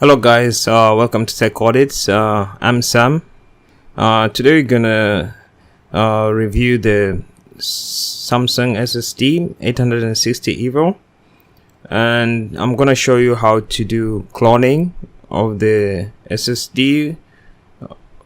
Hello guys, welcome to Tech Audits. I'm Sam. Today we're gonna review the Samsung SSD 860 EVO, and I'm gonna show you how to do cloning of the SSD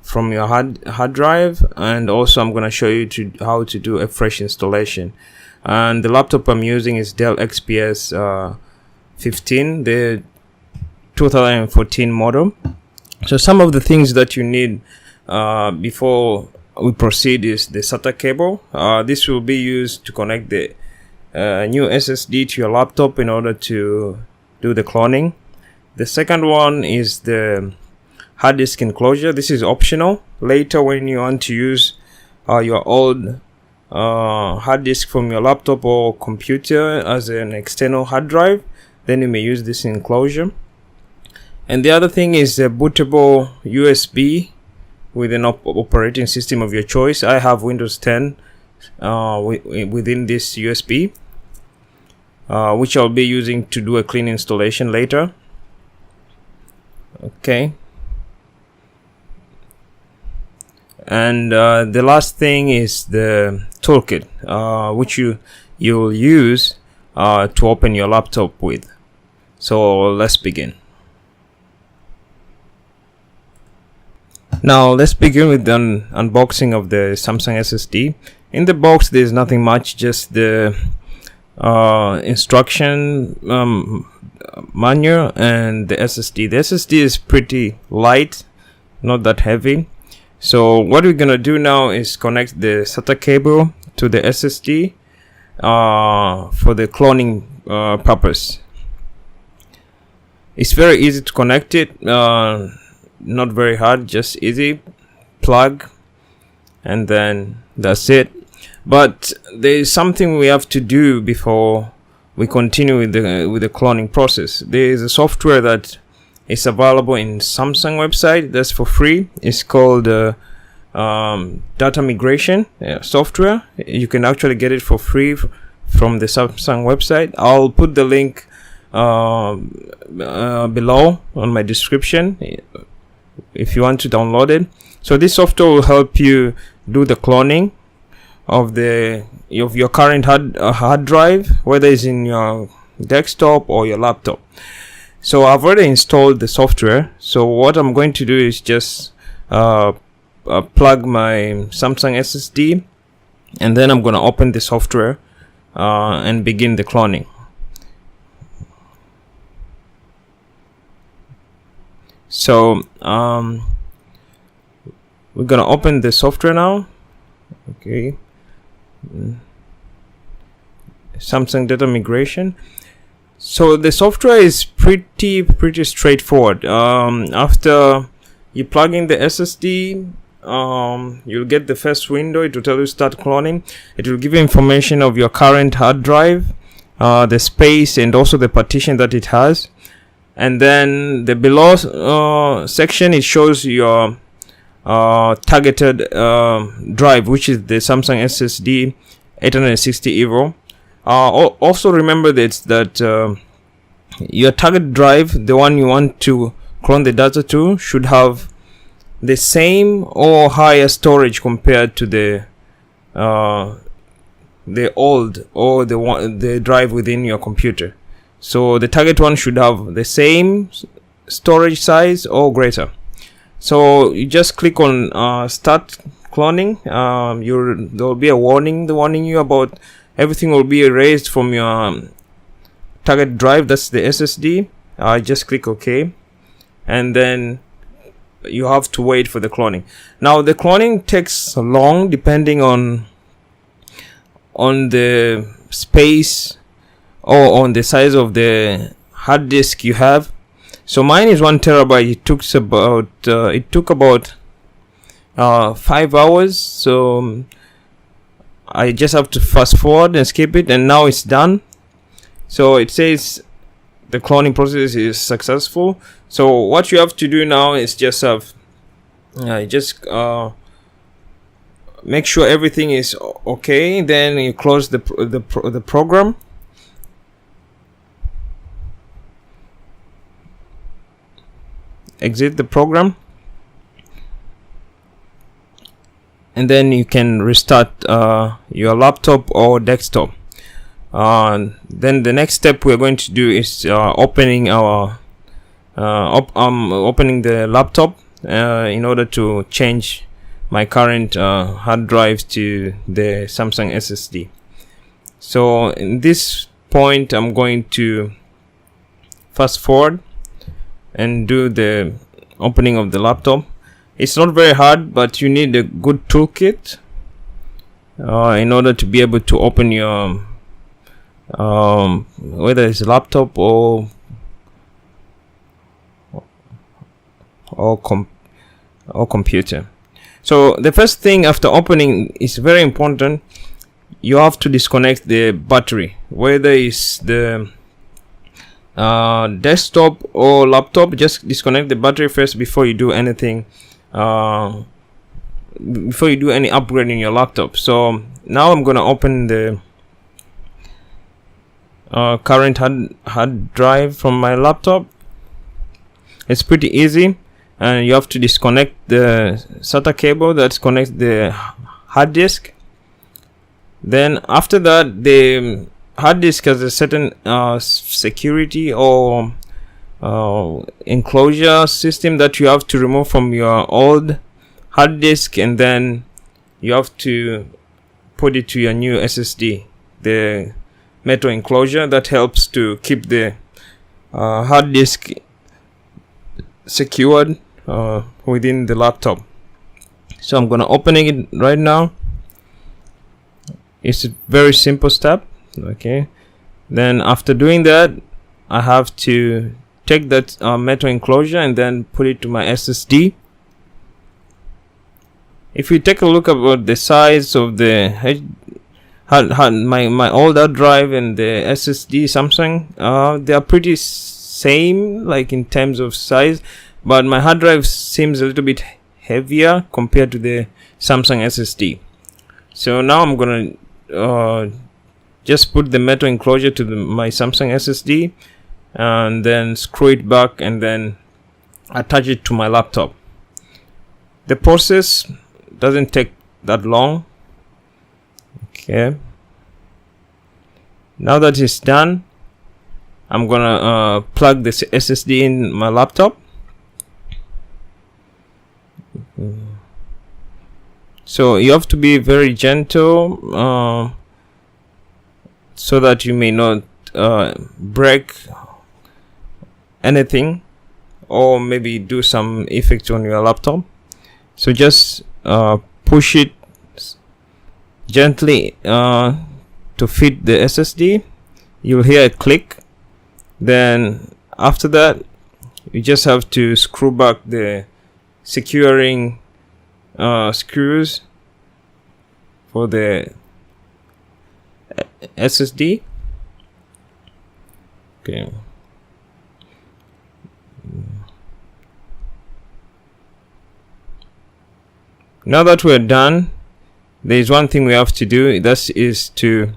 from your hard drive, and also I'm gonna show you how to do a fresh installation. And the laptop I'm using is Dell XPS 15, the 2014 model. So some of the things that you need before we proceed is the SATA cable. This will be used to connect the new SSD to your laptop in order to do the cloning. The second one is the hard disk enclosure. This is optional. Later, when you want to use your old hard disk from your laptop or computer as an external hard drive, then you may use this enclosure. And the other thing is a bootable USB with an operating system of your choice. I have Windows 10 within this USB, which I'll be using to do a clean installation later. Okay. And the last thing is the toolkit, which you'll use to open your laptop with. So let's begin. Now let's begin with the unboxing of the Samsung SSD. In the box there's nothing much, just the instruction manual and the SSD. The SSD is pretty light, not that heavy. So what we're gonna do now is connect the SATA cable to the SSD for the cloning purpose. It's very easy to connect it. Not very hard, just easy. Plug, and then that's it. But there is something we have to do before we continue with the cloning process. There is a software that is available in Samsung website that's for free. It's called data migration software. You can actually get it for free from the Samsung website. I'll put the link below on my description if you want to download it. So this software will help you do the cloning of your current hard drive, whether it's in your desktop or your laptop. So I've already installed the software. So what I'm going to do is just plug my Samsung SSD, and then I'm going to open the software and begin the cloning. So we're gonna open the software now. Okay, Samsung data migration. So the software is pretty straightforward. After you plug in the SSD, you'll get the first window. It will tell you start cloning. It will give you information of your current hard drive, the space, and also the partition that it has. And then the below section, it shows your targeted drive, which is the Samsung SSD 860 EVO. Also remember that your target drive, the one you want to clone the data to, should have the same or higher storage compared to the old or the drive within your computer. So the target one should have the same storage size or greater. So you just click on start cloning. There will be a warning warning you about everything will be erased from your target drive. That's the SSD. Just click OK, and then you have to wait for the cloning. Now the cloning takes long depending on the space or on the size of the hard disk you have. So mine is 1 terabyte. It took about 5 hours. So I just have to fast forward and skip it, and now it's done. So it says the cloning process is successful. So what you have to do now is just make sure everything is okay. Then you close the program. exit the program, and then you can restart your laptop or desktop. Then the next step we're going to do is opening our opening the laptop in order to change my current hard drive to the Samsung SSD. So in this point, I'm going to fast forward and do the opening of the laptop. It's not very hard, but you need a good toolkit in order to be able to open your whether it's a laptop or computer. So the first thing after opening is very important. You have to disconnect the battery, whether it's the desktop or laptop. Just disconnect the battery first before you do anything, before you do any upgrade in your laptop. So now I'm gonna open the current hard drive from my laptop. It's pretty easy, and you have to disconnect the SATA cable that connects the hard disk. Then after that, the hard disk has a certain security or enclosure system that you have to remove from your old hard disk, and then you have to put it to your new SSD. The metal enclosure that helps to keep the hard disk secured within the laptop. So I'm gonna opening it right now. It's a very simple step. Okay, then after doing that, I have to take that metal enclosure and then put it to my SSD. If you take a look about the size of the my old hard drive and the SSD Samsung, they are pretty same, like in terms of size, but my hard drive seems a little bit heavier compared to the Samsung SSD. So now I'm gonna just put the metal enclosure to my Samsung SSD and then screw it back and then attach it to my laptop. The process doesn't take that long. Okay, now that it's done, I'm gonna plug this SSD in my laptop. So you have to be very gentle so that you may not break anything or maybe do some effect on your laptop. So just push it gently to fit the SSD. You'll hear a click. Then after that, you just have to screw back the securing screws for the SSD. Okay. Now that we're done, there is one thing we have to do. That is to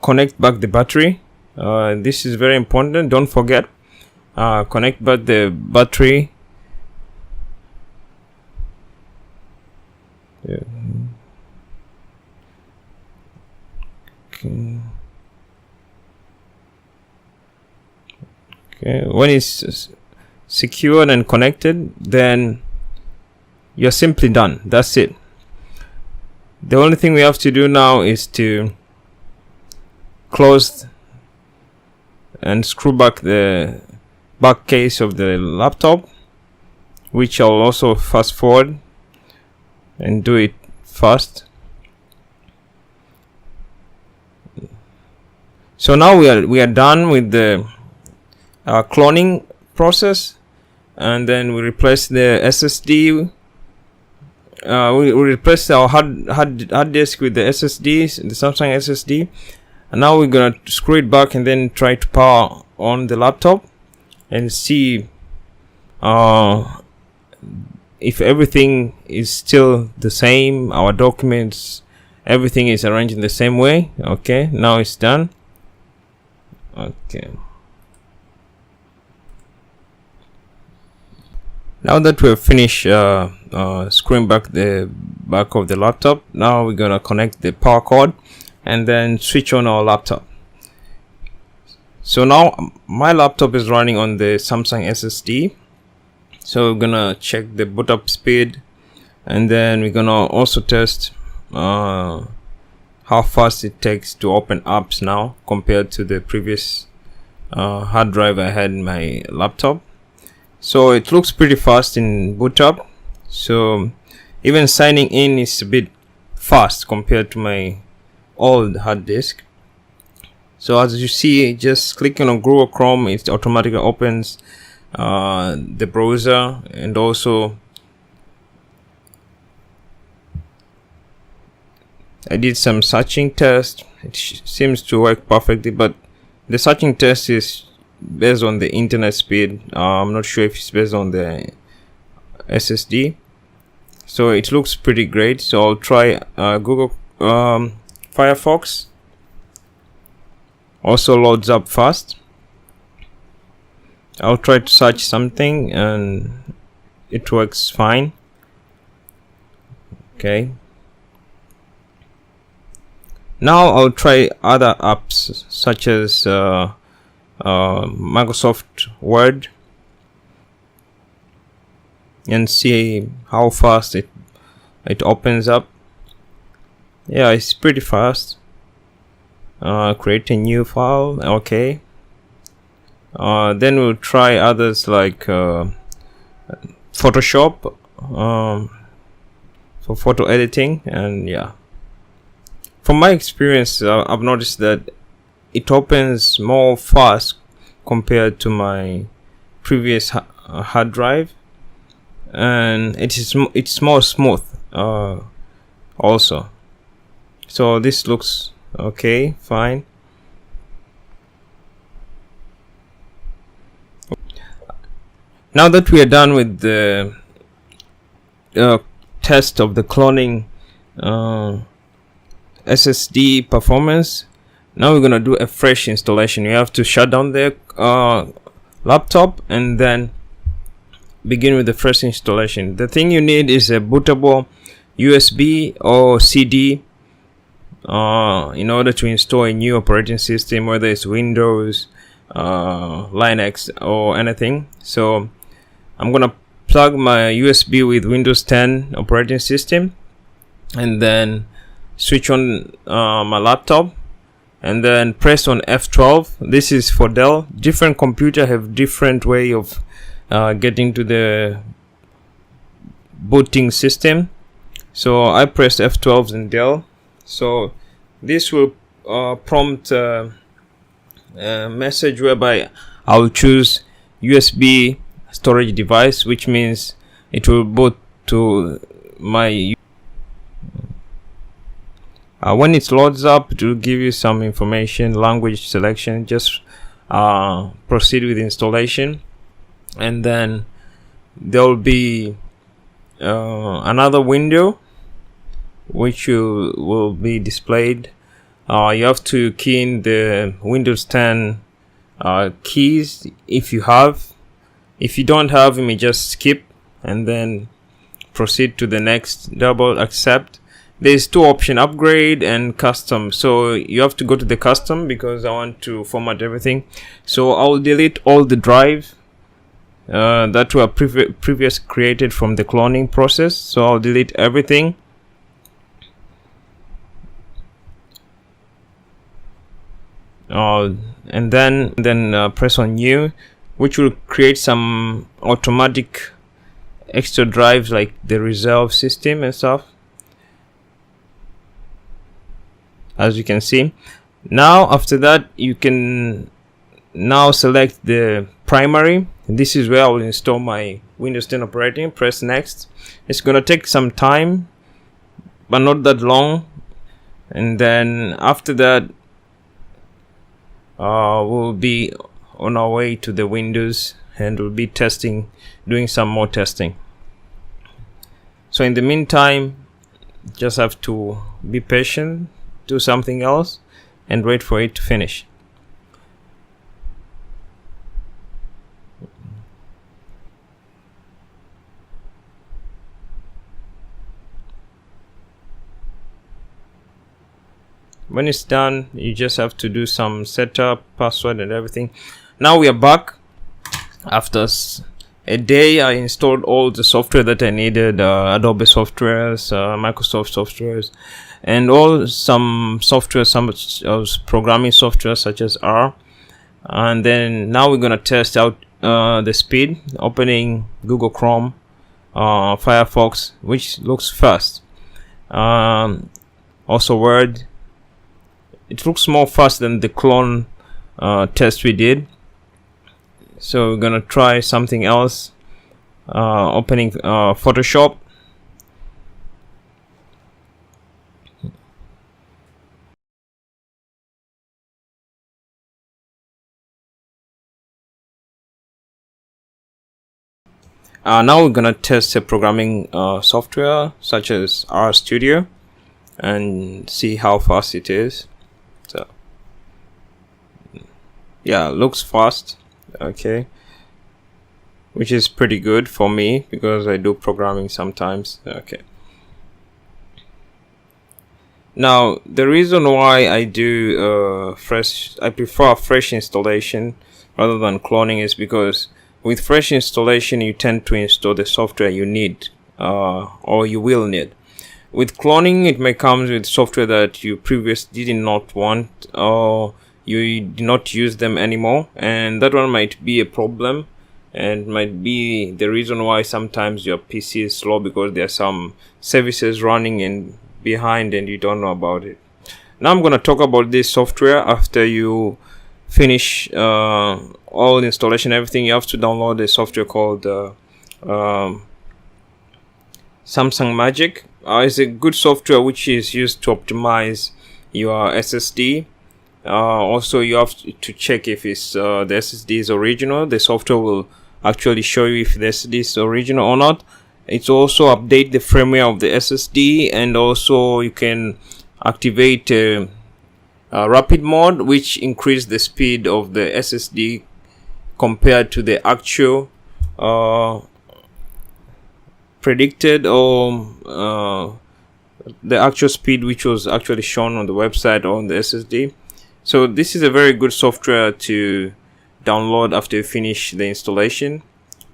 connect back the battery. This is very important. Don't forget. Connect back the battery. Yeah. Okay. When it's secured and connected, then you're simply done. That's it. The only thing we have to do now is to close and screw back the back case of the laptop, which I'll also fast forward and do it fast. So now we are done with the cloning process, and then we replace the SSD. We replace our hard disk with the SSD, the Samsung SSD, and now we're gonna screw it back and then try to power on the laptop and see if everything is still the same. Our documents, everything is arranged in the same way. Okay, now it's done. Okay. Now that we have finished screwing back the back of the laptop, now we're gonna connect the power cord and then switch on our laptop. So now my laptop is running on the Samsung SSD, so we're gonna check the boot up speed, and then we're gonna also test how fast it takes to open apps now compared to the previous hard drive I had in my laptop. So it looks pretty fast in boot up, so even signing in is a bit fast compared to my old hard disk. So as you see, just clicking on Google Chrome, it automatically opens the browser, and also I did some searching test. It seems to work perfectly, but the searching test is based on the internet speed. I'm not sure if it's based on the SSD. So it looks pretty great. So I'll try Google Firefox. Also loads up fast. I'll try to search something and it works fine. Okay. Now I'll try other apps such as Microsoft Word and see how fast it opens up. Yeah, it's pretty fast. Create a new file. Okay. Then we'll try others like Photoshop for photo editing, and yeah. From my experience, I've noticed that it opens more fast compared to my previous hard drive, and it's more smooth also. So this looks okay, fine. Now that we are done with the test of the cloning SSD performance, now we're gonna do a fresh installation. You have to shut down the laptop and then begin with the fresh installation. The thing you need is a bootable USB or CD in order to install a new operating system, whether it's Windows, Linux, or anything. So I'm gonna plug my USB with Windows 10 operating system and then switch on my laptop and then press on F12. This is for Dell. Different computer have different way of getting to the booting system. So I pressed F12 in Dell. So this will prompt a message whereby I will choose USB storage device, which means it will boot to my when it loads up, it will give you some information, language selection. Just proceed with installation, and then there will be another window which will be displayed. You have to key in the Windows 10 keys if you have. If you don't have, you may just skip and then proceed to the next. Double accept. There's two options, upgrade and custom. So you have to go to the custom because I want to format everything. So I'll delete all the drive that were previous created from the cloning process. So I'll delete everything. And then press on new, which will create some automatic extra drives like the reserve system and stuff, as you can see. Now after that, you can now select the primary. This is where I will install my Windows 10 operating. Press next. It's gonna take some time, but not that long. And then after that, we'll be on our way to the Windows and we'll be doing some more testing. So in the meantime, just have to be patient, do something else, and wait for it to finish. When it's done, you just have to do some setup, password and everything. Now we are back. After a day, I installed all the software that I needed, Adobe softwares, Microsoft softwares, and some software, some programming software such as R. And then now we're gonna test out the speed, opening Google Chrome, Firefox, which looks fast. Also Word, it looks more fast than the clone test we did. So we're gonna try something else, opening Photoshop. Now we're gonna test a programming software such as R Studio and see how fast it is. So yeah, looks fast. Okay, which is pretty good for me because I do programming sometimes. Okay, now the reason why I do I prefer fresh installation rather than cloning is because with fresh installation you tend to install the software you need or you will need. With cloning, it may come with software that you previously did not want or you do not use them anymore, and that one might be a problem and might be the reason why sometimes your PC is slow, because there are some services running in behind and you don't know about it. Now I'm going to talk about this software. After you finish all the installation, everything, you have to download a software called Samsung Magic. It's a good software which is used to optimize your SSD. Also, you have to check if it's the SSD is original. The software will actually show you if the SSD is original or not. It's also update the firmware of the SSD, and also you can activate rapid mode, which increase the speed of the SSD compared to the actual predicted or the actual speed which was actually shown on the website or on the SSD. So this is a very good software to download after you finish the installation,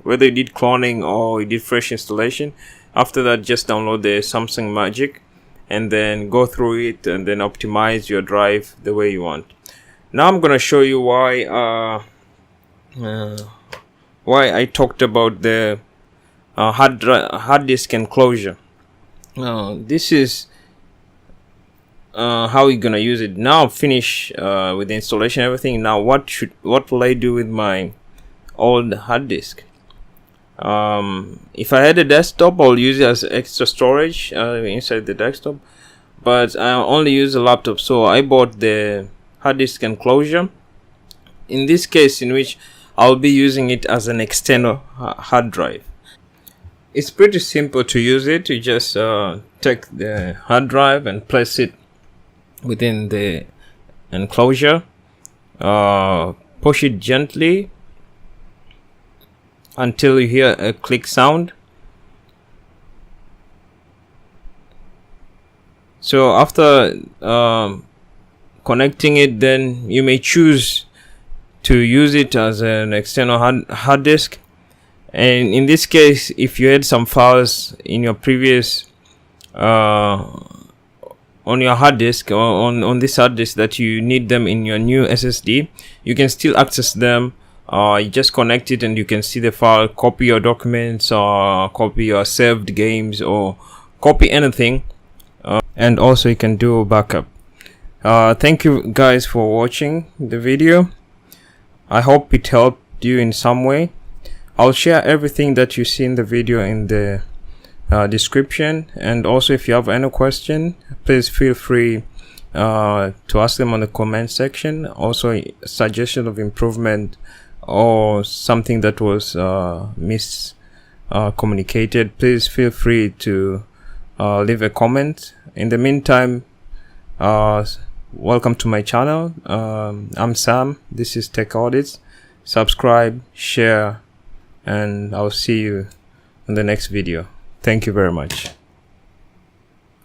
whether you did cloning or you did fresh installation. After that, just download the Samsung Magic and then go through it and then optimize your drive the way you want. Now I'm gonna show you why I talked about the hard disk enclosure. This is how you're gonna use it. Now finish with the installation, everything. Now what will I do with my old hard disk? If I had a desktop, I'll use it as extra storage inside the desktop, but I only use a laptop, so I bought the hard disk enclosure. In this case, in which I'll be using it as an external hard drive. It's pretty simple to use it. You just take the hard drive and place it within the enclosure, push it gently until you hear a click sound. So after connecting it, then you may choose to use it as an external hard disk. And in this case, if you had some files in your previous on your hard disk or on this hard disk that you need them in your new SSD, you can still access them. You just connect it and you can see the file, copy your documents or copy your saved games or copy anything, and also you can do backup. Thank you guys for watching the video. I hope it helped you in some way. I'll share everything that you see in the video in the description, and also if you have any question, please feel free to ask them on the comment section. Also a suggestion of improvement or something that was miscommunicated, please feel free to leave a comment. In the meantime, welcome to my channel. I'm Sam. This is Tech Audits. Subscribe, share, and I'll see you in the next video. Thank you very much.